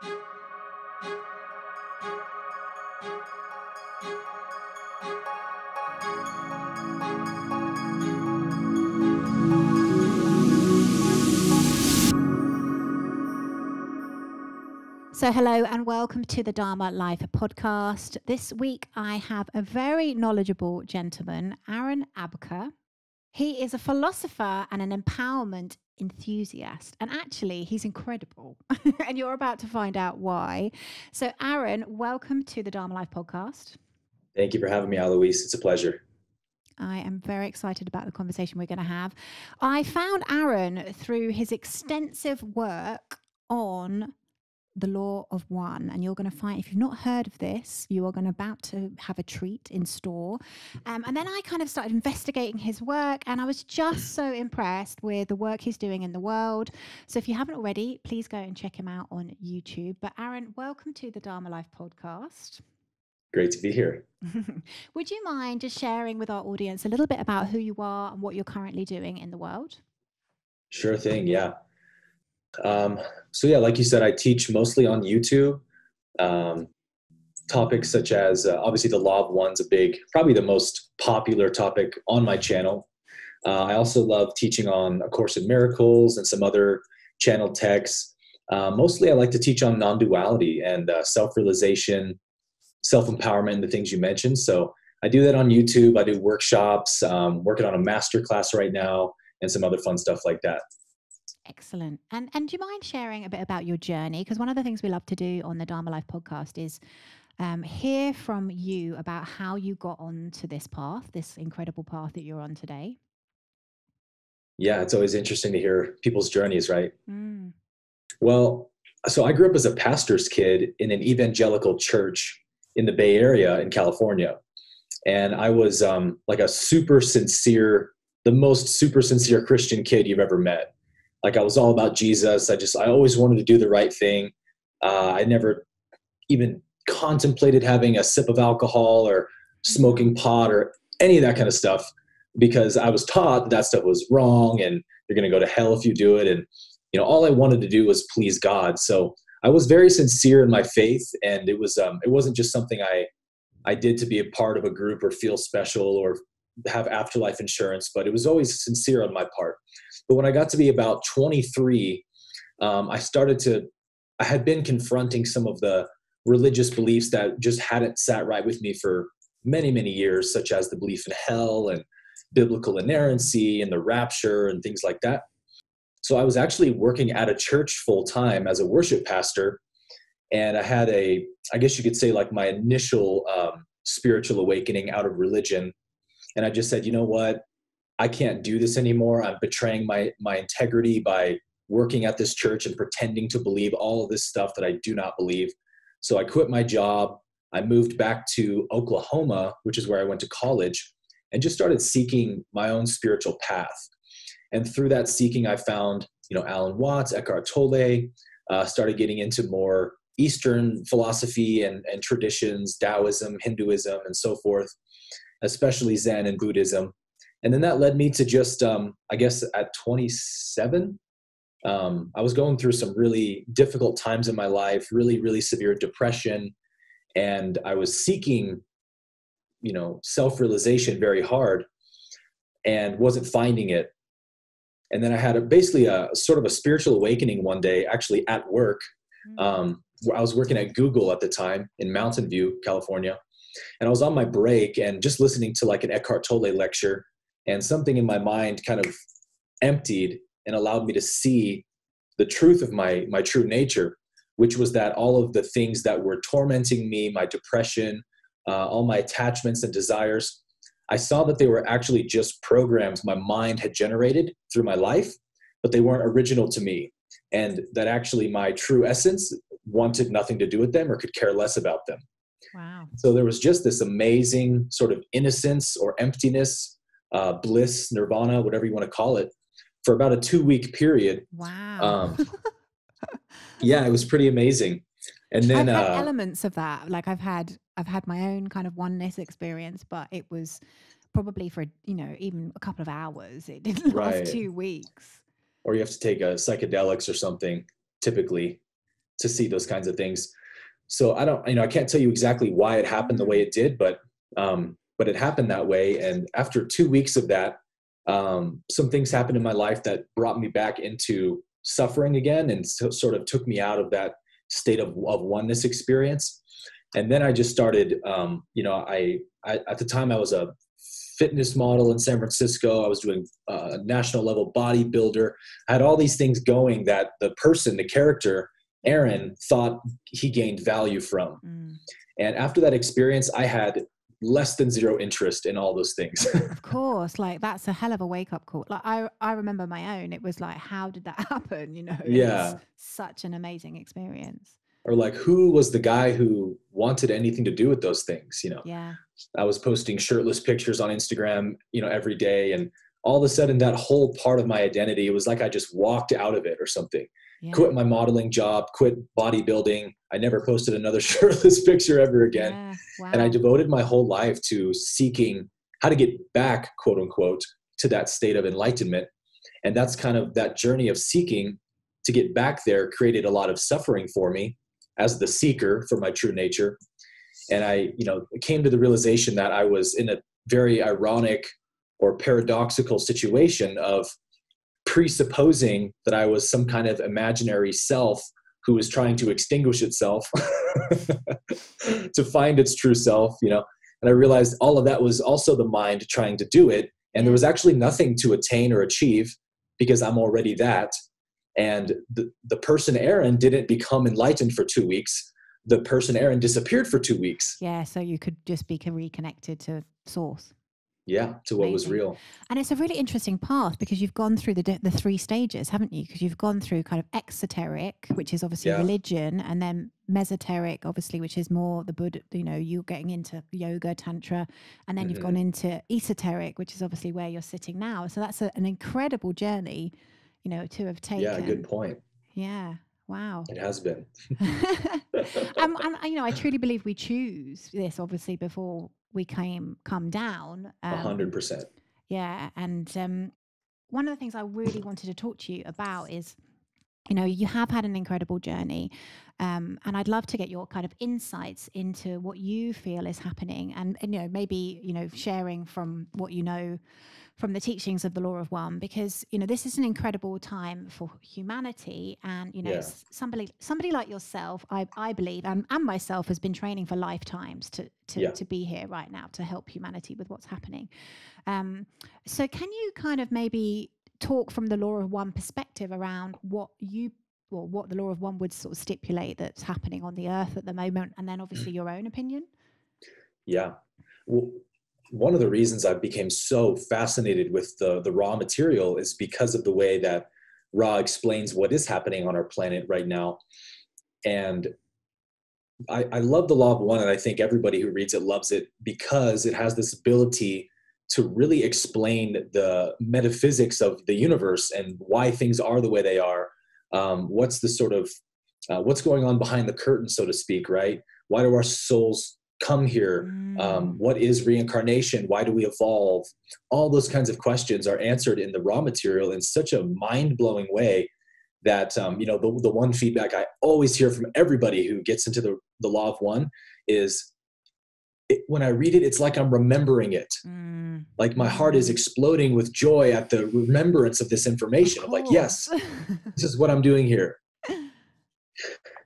So hello and welcome to the Dharma.life podcast. This week I have a very knowledgeable gentleman, Aaron Abke. He is a philosopher and an empowerment enthusiast. And actually, he's incredible. And you're about to find out why. So Aaron, welcome to the Dharma.life podcast. Thank you for having me, Aloise. It's a pleasure. I am very excited about the conversation we're going to have. I found Aaron through his extensive work on the law of one, and you're going to find, if you've not heard of this, you are going to about to have a treat in store. And then I kind of started investigating his work, and I was just so impressed with the work he's doing in the world. So if you haven't already, please go and check him out on YouTube. But Aaron, welcome to the Dharma.life podcast. Great to be here. Would you mind just sharing with our audience a little bit about who you are and what you're currently doing in the world? Sure thing. Yeah. Like you said, I teach mostly on YouTube. Topics such as, obviously the law of one's probably the most popular topic on my channel. I also love teaching on A Course in Miracles and some other channel texts. Mostly I like to teach on non-duality and self-realization, self-empowerment, and the things you mentioned. So I do that on YouTube. I do workshops, working on a master class right now, and some other fun stuff like that. Excellent. And do you mind sharing a bit about your journey? Because one of the things we love to do on the Dharma.life podcast is hear from you about how you got onto this path, this incredible path that you're on today. Yeah, it's always interesting to hear people's journeys, right? Well, so I grew up as a pastor's kid in an evangelical church in the Bay Area in California. And I was like the most super sincere Christian kid you've ever met. Like I was all about Jesus. I always wanted to do the right thing. I never even contemplated having a sip of alcohol or smoking pot or any of that kind of stuff, because I was taught that stuff was wrong and you're going to go to hell if you do it. And, all I wanted to do was please God. So I was very sincere in my faith, and it wasn't just something I did to be a part of a group or feel special or have afterlife insurance, but it was always sincere on my part. But when I got to be about 23, I had been confronting some of the religious beliefs that just hadn't sat right with me for many, many years, such as the belief in hell and biblical inerrancy and the rapture and things like that. So I was actually working at a church full time as a worship pastor. And I had I guess you could say like my initial spiritual awakening out of religion. And I just said, you know what? I can't do this anymore. I'm betraying my integrity by working at this church and pretending to believe all of this stuff that I do not believe. So I quit my job. I moved back to Oklahoma, which is where I went to college, and just started seeking my own spiritual path. And through that seeking, I found, Alan Watts, Eckhart Tolle, started getting into more Eastern philosophy and traditions, Taoism, Hinduism, and so forth, especially Zen and Buddhism. And then that led me to just, I guess at 27, I was going through some really difficult times in my life, really, really severe depression. And I was seeking, self-realization very hard and wasn't finding it. And then I had basically a sort of a spiritual awakening one day, actually at work. Where I was working at Google at the time in Mountain View, California. And I was on my break and just listening to like an Eckhart Tolle lecture, and something in my mind kind of emptied and allowed me to see the truth of my true nature, which was that all of the things that were tormenting me, my depression, all my attachments and desires, I saw that they were actually just programs my mind had generated through my life, but they weren't original to me. And that actually my true essence wanted nothing to do with them or could care less about them. Wow. So there was just this amazing sort of innocence or emptiness, bliss, nirvana, whatever you want to call it, for about a 2-week period. Wow. Yeah, it was pretty amazing. And then I've had elements of that. Like I've had my own kind of oneness experience, but it was probably for, even a couple of hours. It didn't last 2 weeks. Or you have to take psychedelics or something, typically. to see those kinds of things. So I can't tell you exactly why it happened the way it did, but it happened that way. And after 2 weeks of that, some things happened in my life that brought me back into suffering again, and sort of took me out of that state of oneness experience. And then I just started, I at the time I was a fitness model in San Francisco. I was doing a national level bodybuilder. I had all these things going that the character, Aaron, thought he gained value from. And after that experience, I had less than zero interest in all those things. Of course, like that's a hell of a wake up call. Like I remember my own. It was like, how did that happen? Yeah. It's such an amazing experience. Or like, who was the guy who wanted anything to do with those things? Yeah. I was posting shirtless pictures on Instagram, every day. And all of a sudden that whole part of my identity, it was like I just walked out of it or something. Yeah. Quit my modeling job, quit bodybuilding. I never posted another shirtless picture ever again. Yeah. Wow. And I devoted my whole life to seeking how to get back, quote unquote, to that state of enlightenment. And that's kind of that journey of seeking to get back there created a lot of suffering for me as the seeker for my true nature. And I, came to the realization that I was in a very ironic or paradoxical situation of presupposing that I was some kind of imaginary self who was trying to extinguish itself to find its true self, And I realized all of that was also the mind trying to do it. And there was actually nothing to attain or achieve because I'm already that. And the person Aaron didn't become enlightened for 2 weeks. The person Aaron disappeared for 2 weeks. Yeah, so you could just be reconnected to source. Yeah, to what was real. And it's a really interesting path because you've gone through the 3 stages, haven't you? Because you've gone through kind of exoteric, which is obviously religion, and then mesoteric, obviously, which is more the Buddha, you're getting into yoga, tantra, and then you've gone into esoteric, which is obviously where you're sitting now. So that's an incredible journey, to have taken. Yeah, good point. Yeah. Wow. It has been. And I truly believe we choose this, obviously, before we come down. 100%. Yeah. And one of the things I really wanted to talk to you about is, you have had an incredible journey. And I'd love to get your kind of insights into what you feel is happening and maybe, sharing from what you know from the teachings of the Law of One, because, this is an incredible time for humanity. And, somebody like yourself, I believe, and myself has been training for lifetimes to be here right now to help humanity with what's happening. So can you kind of maybe talk from the Law of One perspective around what the Law of One would sort of stipulate that's happening on the earth at the moment, and then obviously your own opinion? Yeah. Well, one of the reasons I became so fascinated with the raw material is because of the way that Ra explains what is happening on our planet right now. And I love the Law of One, and I think everybody who reads it loves it because it has this ability to really explain the metaphysics of the universe and why things are the way they are. What's the sort of, what's going on behind the curtain, so to speak, right? Why do our souls come here? What is reincarnation? Why do we evolve? All those kinds of questions are answered in the raw material in such a mind-blowing way that, the one feedback I always hear from everybody who gets into the Law of One is, when I read it, it's like I'm remembering it. Like my heart is exploding with joy at the remembrance of this information. I'm like, yes, this is what I'm doing here.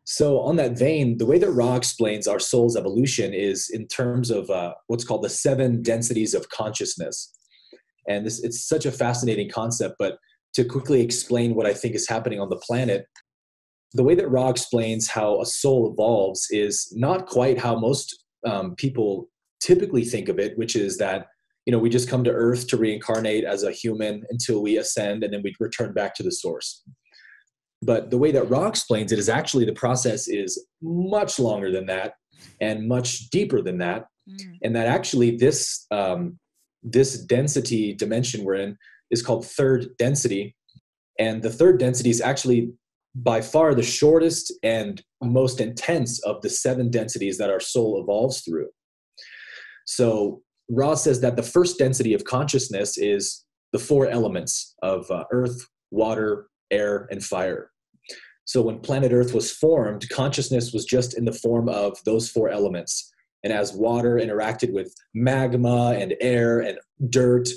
So on that vein, the way that Ra explains our soul's evolution is in terms of what's called the 7 densities of consciousness. And it's such a fascinating concept, but to quickly explain what I think is happening on the planet, the way that Ra explains how a soul evolves is not quite how most people typically think of it, which is that, we just come to Earth to reincarnate as a human until we ascend, and then we return back to the source. But the way that Ra explains it is actually the process is much longer than that and much deeper than that. And that actually this density dimension we're in is called third density. And the third density is actually by far the shortest and most intense of the 7 densities that our soul evolves through. So Ra says that the first density of consciousness is the 4 elements of earth, water, air, and fire. So when planet Earth was formed, consciousness was just in the form of those four elements. And as water interacted with magma and air and dirt,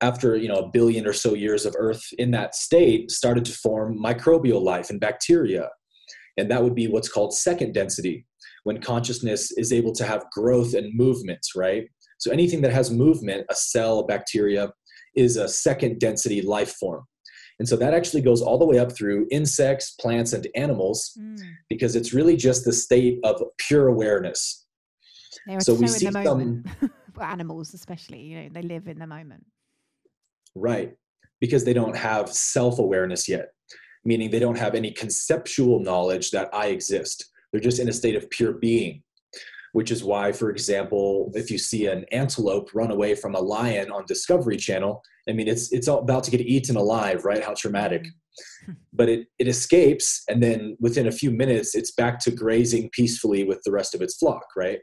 after a billion or so years of Earth in that state, started to form microbial life and bacteria. And that would be what's called second density, when consciousness is able to have growth and movements, right? So anything that has movement, a cell, a bacteria, is a second density life form. And so that actually goes all the way up through insects, plants, and animals, because it's really just the state of pure awareness. They're so we see in the moment. Animals especially, they live in the moment. Right, because they don't have self-awareness yet, meaning they don't have any conceptual knowledge that I exist. They're just in a state of pure being, which is why, for example, if you see an antelope run away from a lion on Discovery Channel, I mean, it's all about to get eaten alive, right? How traumatic. But it escapes, and then within a few minutes, it's back to grazing peacefully with the rest of its flock, right?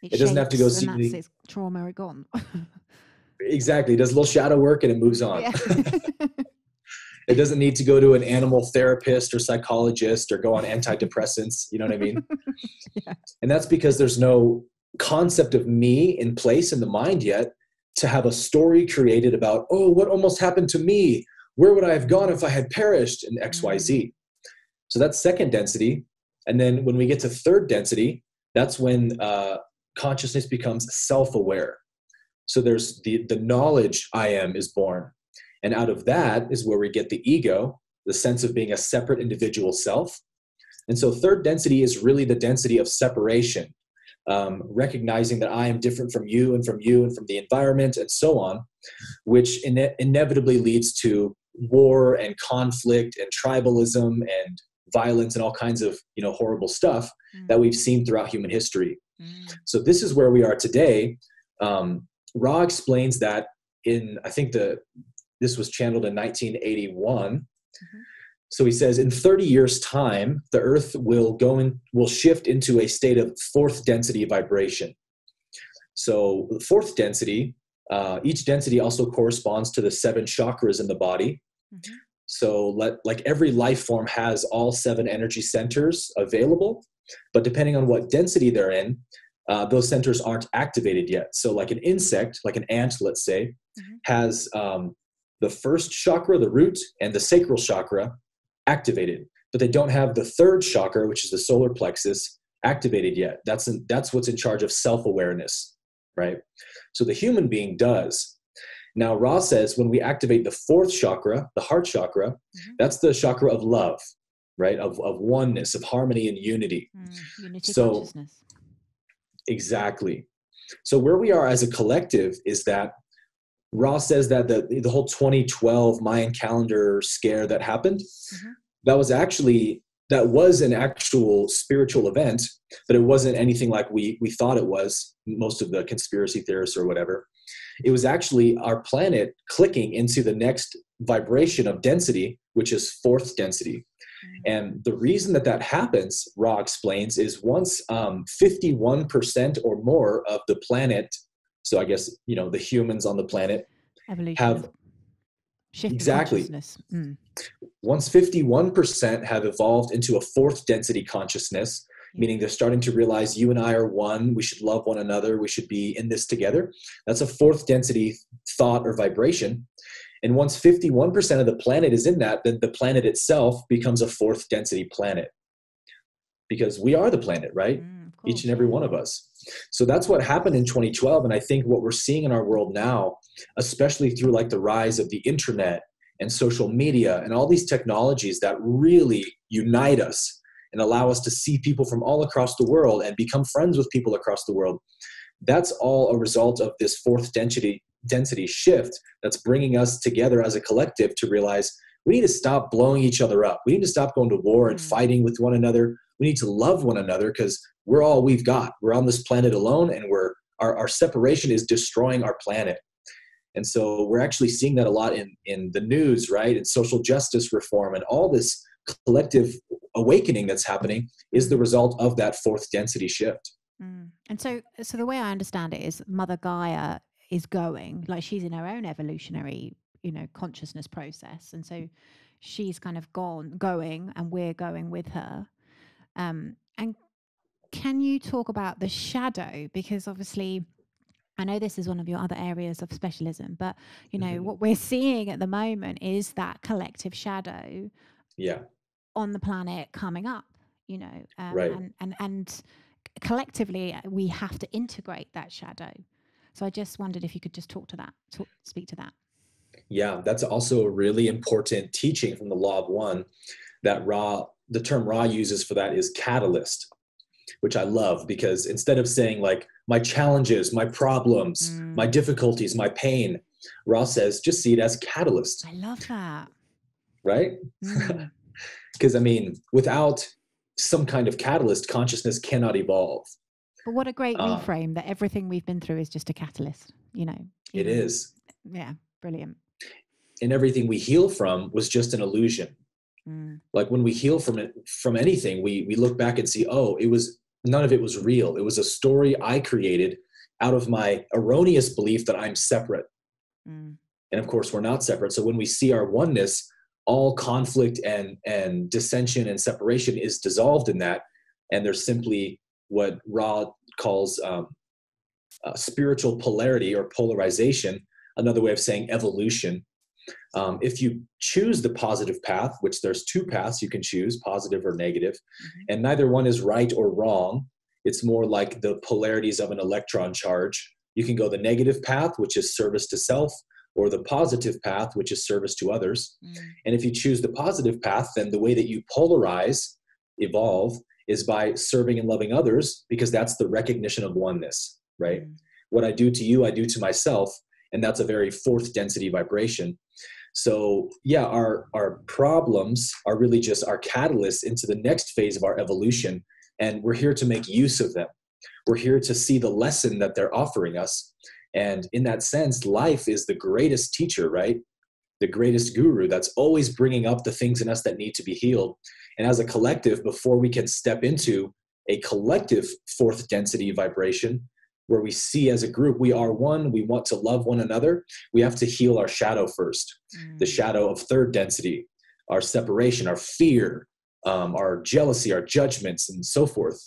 It doesn't have to go see the its trauma gone. Exactly. It does a little shadow work and it moves on. Yeah. It doesn't need to go to an animal therapist or psychologist or go on antidepressants. You know what I mean? Yeah. And that's because there's no concept of me in place in the mind yet to have a story created about, oh, what almost happened to me? Where would I have gone if I had perished in XYZ? So that's second density. And then when we get to third density, that's when consciousness becomes self-aware. So there's the knowledge I am is born. And out of that is where we get the ego, the sense of being a separate individual self. And so third density is really the density of separation, recognizing that I am different from you and from you and from the environment and so on, which inevitably leads to war and conflict and tribalism and violence and all kinds of horrible stuff that we've seen throughout human history. So this is where we are today. Ra explains that I think this was channeled in 1981. So he says, in 30 years' time, the Earth will shift into a state of fourth density vibration. So the fourth density, each density also corresponds to the 7 chakras in the body. So like every life form has all 7 energy centers available, but depending on what density they're in, those centers aren't activated yet. So like an insect, like an ant, let's say, has the first chakra, the root, and the sacral chakra activated, but they don't have the third chakra, which is the solar plexus, activated yet. That's what's in charge of self-awareness, right? So the human being does. Now, Ra says when we activate the fourth chakra, the heart chakra, that's the chakra of love, right? Of oneness, of harmony and unity. Unity consciousness. Exactly. So where we are as a collective is that Ra says that the whole 2012 Mayan calendar scare that happened, that was an actual spiritual event, but it wasn't anything like we thought it was, most of the conspiracy theorists or whatever. It was actually our planet clicking into the next vibration of density, which is fourth density. And the reason that happens, Ra explains, is once 51% or more of the planet, so I guess, the humans on the planet evolution have exactly. Once 51% have evolved into a fourth density consciousness, meaning they're starting to realize you and I are one, we should love one another, we should be in this together. That's a fourth density thought or vibration. And once 51% of the planet is in that, then the planet itself becomes a fourth density planet. Because we are the planet, right? Each and every one of us. So that's what happened in 2012. And I think what we're seeing in our world now, especially through like the rise of the internet and social media and all these technologies that really unite us and allow us to see people from all across the world and become friends with people across the world. That's all a result of this fourth density shift that's bringing us together as a collective to realize we need to stop blowing each other up. We need to stop going to war and fighting with one another. We need to love one another because we're all we've got. We're on this planet alone, and our separation is destroying our planet. And so we're actually seeing that a lot in the news, right? And social justice reform and all this collective awakening that's happening is the result of that fourth density shift. And so the way I understand it is Mother Gaia is going, like she's in her own evolutionary, consciousness process. And so she's kind of going, and we're going with her. And can you talk about the shadow? Because obviously, I know this is one of your other areas of specialism, but you know, what we're seeing at the moment is that collective shadow on the planet coming up, you know, and collectively we have to integrate that shadow. So I just wondered if you could just speak to that. Yeah, that's also a really important teaching from the Law of One, that the term Ra uses for that is catalyst, which I love, because instead of saying like my challenges, my problems, my difficulties, my pain, Ra says, just see it as catalyst. I love that. Right? Because I mean, without some kind of catalyst, consciousness cannot evolve. But what a great reframe, that everything we've been through is just a catalyst, you know. It is. Yeah, brilliant. And everything we heal from was just an illusion. Like when we heal from anything, we look back and see, oh, none of it was real. It was a story I created out of my erroneous belief that I'm separate. And of course, we're not separate. So when we see our oneness, all conflict and dissension and separation is dissolved in that. And there's simply what Ra calls spiritual polarity or polarization, another way of saying evolution. If you choose the positive path, which there's two paths you can choose, positive or negative, and neither one is right or wrong. It's more like the polarities of an electron charge. You can go the negative path, which is service to self, or the positive path, which is service to others. And if you choose the positive path, then the way that you polarize, evolve, is by serving and loving others, because that's the recognition of oneness, right? What I do to you, I do to myself. And that's a very fourth density vibration. So yeah, our problems are really just our catalysts into the next phase of our evolution. And we're here to make use of them. We're here to see the lesson that they're offering us. And in that sense, life is the greatest teacher, right? The greatest guru that's always bringing up the things in us that need to be healed. And as a collective, before we can step into a collective fourth density vibration, where we see as a group, we are one, we want to love one another, we have to heal our shadow first. The shadow of third density, our separation, our fear, our jealousy, our judgments, and so forth.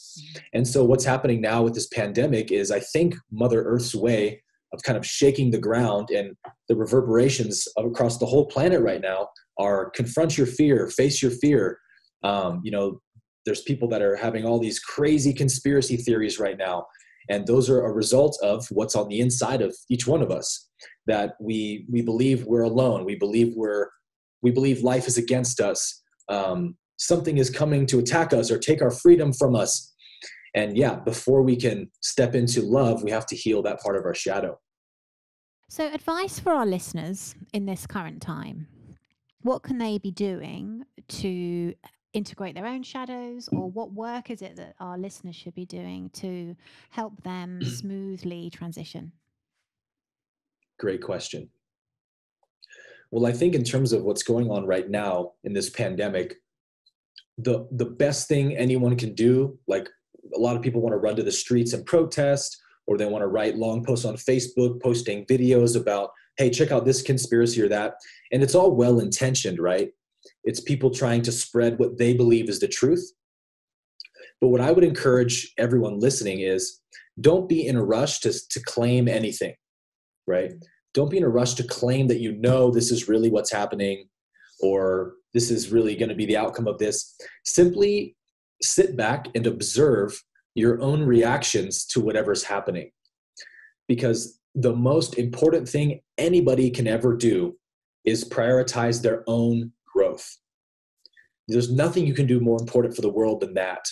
And so what's happening now with this pandemic is, I think, Mother Earth's way of kind of shaking the ground, and the reverberations across the whole planet right now are confront your fear, face your fear. You know, there's people that are having all these crazy conspiracy theories right now. And those are a result of what's on the inside of each one of us, that we believe we're alone. We believe life is against us. Something is coming to attack us or take our freedom from us. And yeah, before we can step into love, we have to heal that part of our shadow. So advice for our listeners in this current time, what can they be doing to integrate their own shadows, or what work is it that our listeners should be doing to help them smoothly transition? Great question. Well, I think in terms of what's going on right now in this pandemic, the best thing anyone can do, like a lot of people want to run to the streets and protest, or they want to write long posts on Facebook, posting videos about, hey, check out this conspiracy or that. And it's all well-intentioned, right? It's people trying to spread what they believe is the truth. But what I would encourage everyone listening is, don't be in a rush to claim anything, right? Don't be in a rush to claim that you know this is really what's happening, or this is really going to be the outcome of this. Simply sit back and observe your own reactions to whatever's happening. Because the most important thing anybody can ever do is prioritize their own growth. There's nothing you can do more important for the world than that.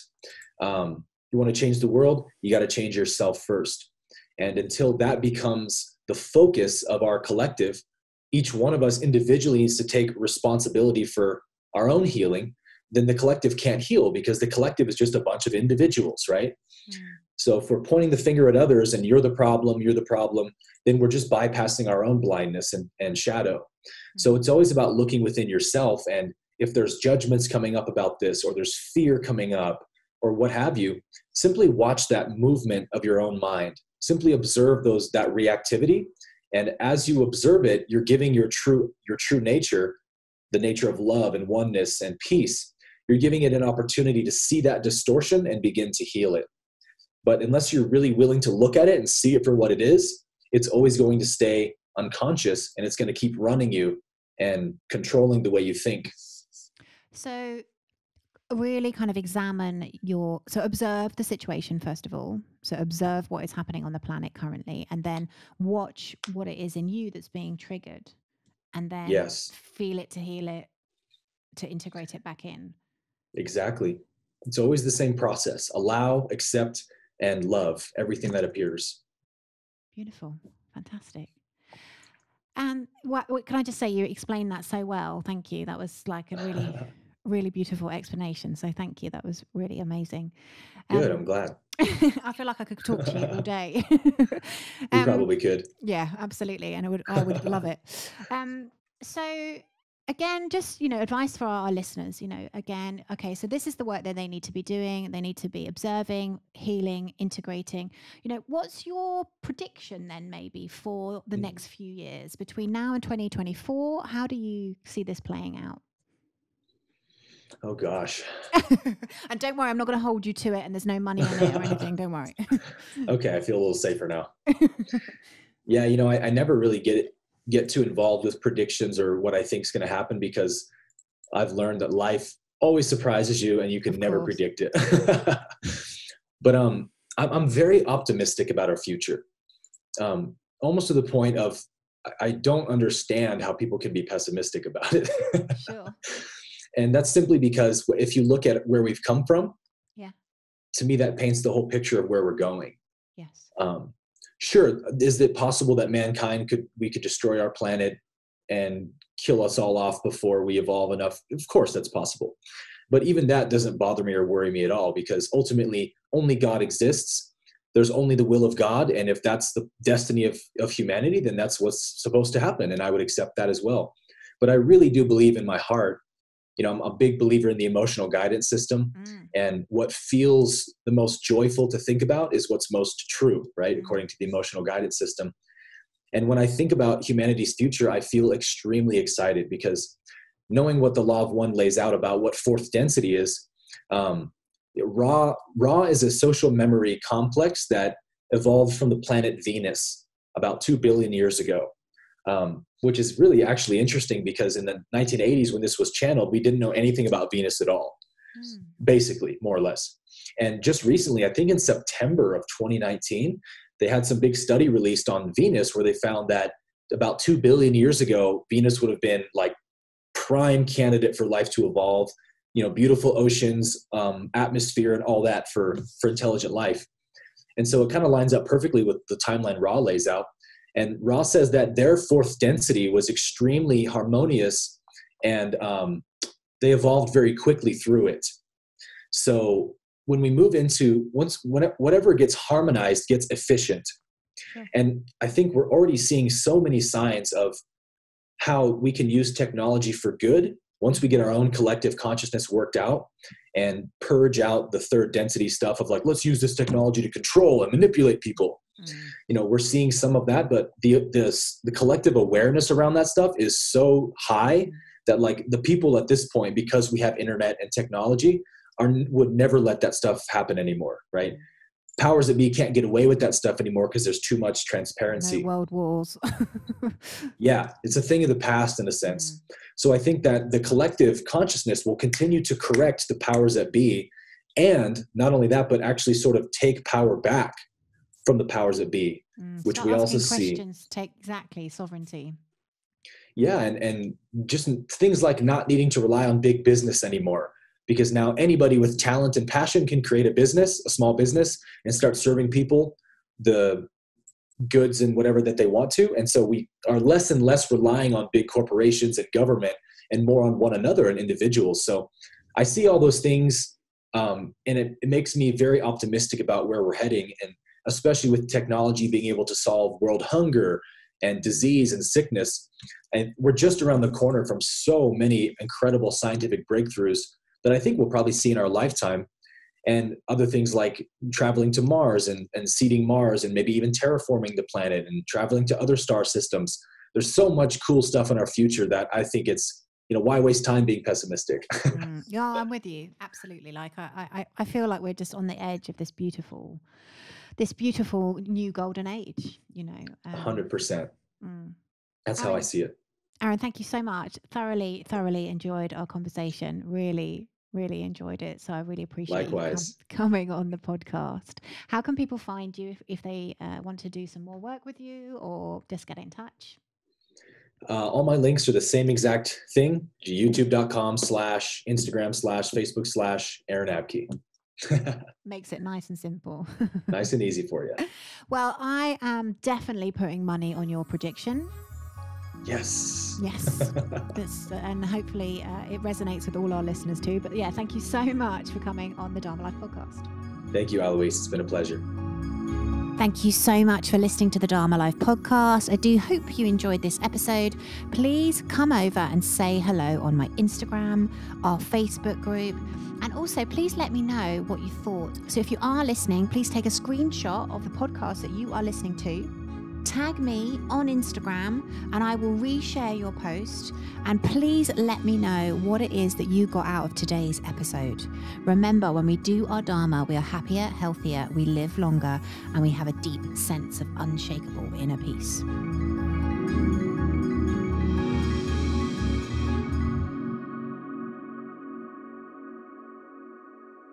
You want to change the world, you got to change yourself first. And until that becomes the focus of our collective, each one of us individually needs to take responsibility for our own healing. Then the collective can't heal, because the collective is just a bunch of individuals, right? So if we're pointing the finger at others and you're the problem, then we're just bypassing our own blindness and shadow. So it's always about looking within yourself. And if there's judgments coming up about this, or there's fear coming up, or what have you, simply watch that movement of your own mind. Simply observe that reactivity. And as you observe it, you're giving your true nature the nature of love and oneness and peace, you're giving it an opportunity to see that distortion and begin to heal it. But unless you're really willing to look at it and see it for what it is, it's always going to stay unconscious, and it's going to keep running you and controlling the way you think. So really kind of observe the situation first of all. So observe what is happening on the planet currently, and then watch what it is in you that's being triggered, and then Yes, feel it to heal it, to integrate it back in. exactly. It's always the same process. Allow, accept, and love everything that appears. Beautiful. Fantastic. And what can I just say, you explained that so well. Thank you. That was like a really, really beautiful explanation. So thank you. That was really amazing. Good, I'm glad. I feel like I could talk to you all day. You probably could. Yeah, absolutely. And I would love it. So again, just, advice for our listeners, again, okay, so this is the work that they need to be doing. They need to be observing, healing, integrating. What's your prediction then maybe for the next few years between now and 2024? How do you see this playing out? Oh gosh. And don't worry, I'm not going to hold you to it, and there's no money on it or anything. Don't worry. Okay, I feel a little safer now. Yeah, I never really get too involved with predictions or what I think is going to happen, because I've learned that life always surprises you and you can never predict it. But I'm very optimistic about our future, almost to the point of I don't understand how people can be pessimistic about it. Sure. And that's simply because if you look at where we've come from, yeah, to me, that paints the whole picture of where we're going. Yes. Sure. Is it possible that we could destroy our planet and kill us all off before we evolve enough? Of course, that's possible. But even that doesn't bother me or worry me at all, because ultimately only God exists. There's only the will of God. And if that's the destiny of humanity, then that's what's supposed to happen. And I would accept that as well. But I really do believe in my heart, I'm a big believer in the emotional guidance system. And what feels the most joyful to think about is what's most true, right? According to the emotional guidance system. And when I think about humanity's future, I feel extremely excited, because knowing what the law of one lays out about what fourth density is, Ra is a social memory complex that evolved from the planet Venus about 2 billion years ago. Which is really actually interesting, because in the 1980s, when this was channeled, we didn't know anything about Venus at all, basically, more or less. And just recently, I think in September of 2019, they had some big study released on Venus where they found that about 2 billion years ago, Venus would have been like prime candidate for life to evolve, beautiful oceans, atmosphere, and all that for intelligent life. And so it kind of lines up perfectly with the timeline Ra lays out. And Ra says that their fourth density was extremely harmonious, and they evolved very quickly through it. So when we move into, whatever gets harmonized gets efficient. And I think we're already seeing so many signs of how we can use technology for good once we get our own collective consciousness worked out and purge out the third density stuff of like, let's use this technology to control and manipulate people. We're seeing some of that, but the collective awareness around that stuff is so high that like the people at this point, because we have internet and technology, would never let that stuff happen anymore, right? Powers that be can't get away with that stuff anymore because there's too much transparency. No world wars. Yeah, it's a thing of the past in a sense. So I think that the collective consciousness will continue to correct the powers that be, and not only that, but actually sort of take power back from the powers that be, which we also see. Take exactly sovereignty. Yeah, and just things like not needing to rely on big business anymore, because now anybody with talent and passion can create a small business, and start serving people the goods and whatever that they want to. And so we are less and less relying on big corporations and government, and more on one another and individuals. So I see all those things, and it makes me very optimistic about where we're heading, and especially with technology being able to solve world hunger and disease and sickness. And we're just around the corner from so many incredible scientific breakthroughs that I think we'll probably see in our lifetime, and other things like traveling to Mars and seeding Mars, and maybe even terraforming the planet and traveling to other star systems. There's so much cool stuff in our future that I think it's why waste time being pessimistic? Yeah, I'm with you. Absolutely. Like I feel like we're just on the edge of this beautiful new golden age, 100%. Mm. That's how I Aaron, see it. Aaron, thank you so much. Thoroughly enjoyed our conversation. Really, really enjoyed it. So I really appreciate Likewise. you coming on the podcast. How can people find you if they want to do some more work with you or just get in touch? All my links are the same exact thing, youtube.com/Instagram/Facebook/Aaron Abke. Makes it nice and simple. Nice and easy for you. Well, I am definitely putting money on your prediction. Yes. And hopefully it resonates with all our listeners too. But yeah, thank you so much for coming on the Dharma Life podcast. Thank you, Aloise. It's been a pleasure. Thank you so much for listening to the Dharma Life podcast. I do hope you enjoyed this episode. Please come over and say hello on my Instagram, our Facebook group, and also please let me know what you thought. So if you are listening, please take a screenshot of the podcast that you are listening to. Tag me on Instagram and I will reshare your post, and please let me know what it is that you got out of today's episode. Remember, when we do our Dharma, we are happier, healthier, we live longer, and we have a deep sense of unshakable inner peace.